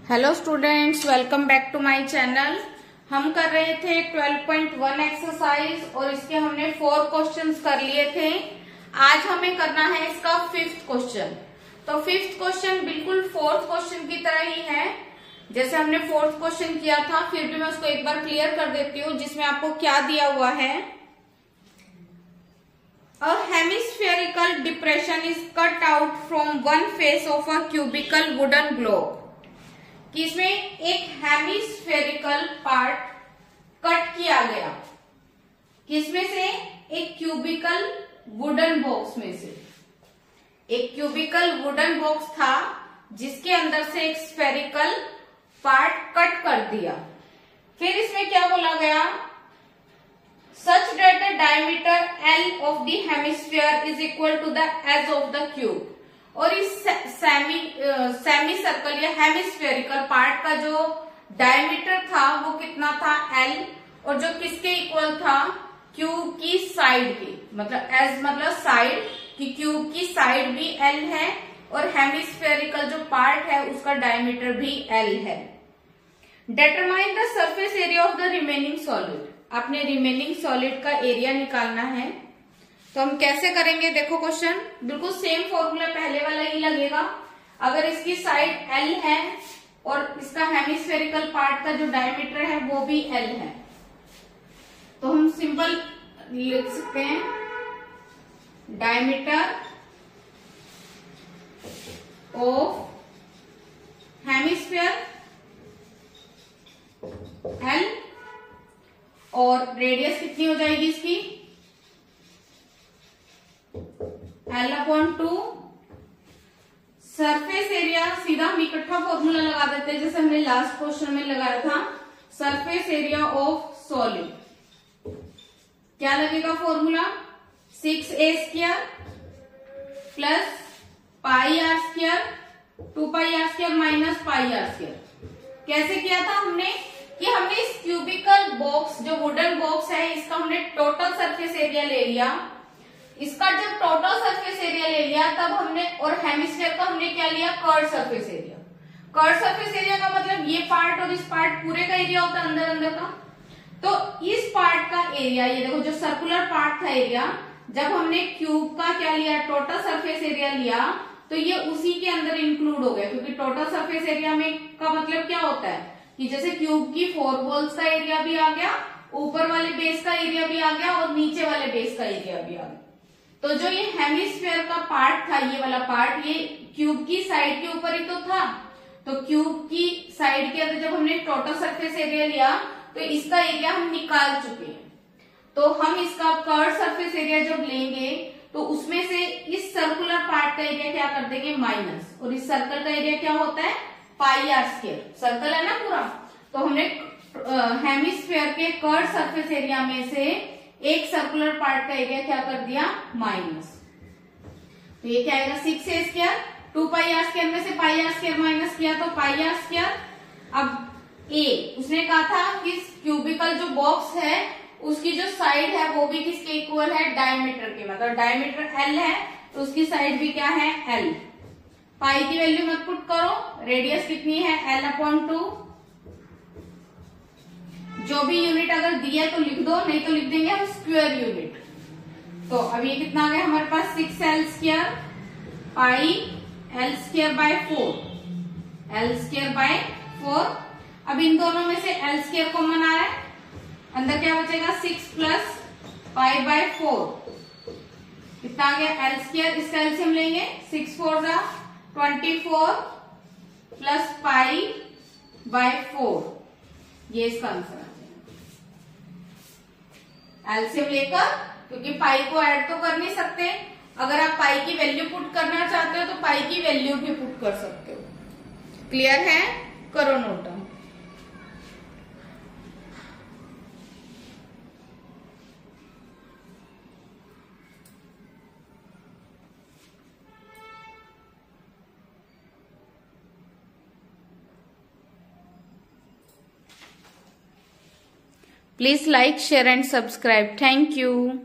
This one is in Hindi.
Hello students, welcome back to my channel. हम कर रहे थे 12.1 एक्सरसाइज और इसके हमने 4 क्वेश्चंस कर लिए थे। आज हमें करना है इसका 5th क्वेश्चन। तो 5th क्वेश्चन बिल्कुल 4th क्वेश्चन की तरह ही है जैसे हमने 4th क्वेश्चन किया था, फिर भी मैं उसको एक बार क्लियर कर देती हूँ जिसमें आपको क्या दिया हुआ है। A hemispherical depression is cut out from one face of a cubical wooden globe। कि इसमें एक हेमिस्फेरिकल पार्ट कट किया गया, किसमें से? एक क्यूबिकल वुडन बॉक्स में से। एक क्यूबिकल वुडन बॉक्स था जिसके अंदर से एक स्फेरिकल पार्ट कट कर दिया। फिर इसमें क्या बोला गया? Such that the diameter L of the hemisphere is equal to the edge of the cube. और इस सेमी सर्कल या हेमिस्फेरिकल पार्ट का जो डायमीटर था वो कितना था? L, और जो किसके इक्वल था? क्यूब की साइड के, मतलब एज मतलब साइड, कि क्यूब की साइड भी L है और हेमिस्फेरिकल जो पार्ट है उसका डायमीटर भी L है। Determine the surface area of the remaining solid. आपने रिमेनिंग सॉलिड का एरिया निकालना है। तो हम कैसे करेंगे? देखो, क्वेश्चन बिल्कुल सेम फॉर्मूला पहले वाला ही लगेगा। अगर इसकी साइड L है और इसका हेमिस्फेरिकल पार्ट का जो डायमीटर है वो भी L है, तो हम सिंपल लिख सकते हैं डायमीटर ऑफ हेमिस्फीयर L और रेडियस कितनी हो जाएगी इसकी? L/2। सरफेस एरिया सीधा हम इकट्ठा फॉर्मूला लगा देते हैं जैसे हमने लास्ट क्वेश्चन में लगाया था। सरफेस एरिया ऑफ सॉलिड क्या लगेगा formula? 6a² plus πr² 2πr² minus πr²। कैसे किया था हमने? कि हमने इस क्यूबिकल बॉक्स, जो वुडन बॉक्स है, इसका हमने टोटल सरफेस एरिया ले लिया। इसका जब टोटल सरफेस एरिया ले लिया तब हमने, और हेमिस्फीयर का हमने क्या लिया? Curve surface area. Curve surface area का मतलब ये पार्ट और इस पार्ट पूरे का एरिया होता है अंदर अंदर का। तो इस पार्ट का एरिया, ये देखो जो सर्कुलर पार्ट था एरिया, जब हमने क्यूब का क्या लिया? टोटल सरफेस एरिया लिया, तो ये उसी के अंदर इंक्लूड हो गया, क्योंकि टोटल सरफेस एरिया में का मतलब क्या होता है कि जैसे क्यूब की 4 वॉल्स का एरिया भी आ गया, ऊपर वाले बेस का एरिया भी आ गया और नीचे वाले बेस का एरिया भी आ गया। तो जो ये हेमिस्फीयर का पार्ट था, ये वाला पार्ट, ये क्यूब की साइड के ऊपर ही तो था। तो क्यूब की साइड के अंदर जब हमने टोटल सरफेस एरिया लिया तो इसका एरिया हम निकाल चुके हैं। तो हम इसका कर्व सरफेस एरिया जब लेंगे तो उसमें से इस सर्कुलर पार्ट का एरिया क्या कर देंगे? माइनस, और इस सर्कल का एरिया क्या होता है? πr²। सर्कल है ना पूरा, तो हमने हेमिस्फीयर के कर्व सरफेस एरिया में से एक सर्कुलर पार्ट का एरिया क्या कर दिया? माइनस। तो ये क्या आएगा? 6a²। 2πr² में से πr² माइनस किया तो πr²। अब a उसने कहा था कि क्यूबिकल जो बॉक्स है उसकी जो साइड है वो भी किसके इक्वल है? डायमीटर के, मतलब डायमीटर L है तो उसकी साइड भी क्या है? L। पाई की वैल्यू मत पुट करो, रेडियस कितनी है? L/2। जो भी यूनिट अगर दिया तो लिख दो, नहीं तो लिख देंगे हम स्क्वायर यूनिट। तो अब ये कितना आ गया हमारे पास? 6l² πl²/4 l²/4। अब इन दोनों में से l² कॉमन आ रहा है, अंदर क्या बचेगा? 6 प्लस π/4 कितना आ गया? l²। इसका एलसीएम लेंगे, 6 4 जा 24 प्लस π/4, ये इसका आंसर। एलसीएम लेकर, क्योंकि पाई को ऐड तो कर नहीं सकते, अगर आप पाई की वैल्यू पुट करना चाहते हो तो पाई की वैल्यू भी पुट कर सकते हो। क्लियर है? करो note down. Please like, share and subscribe. Thank you.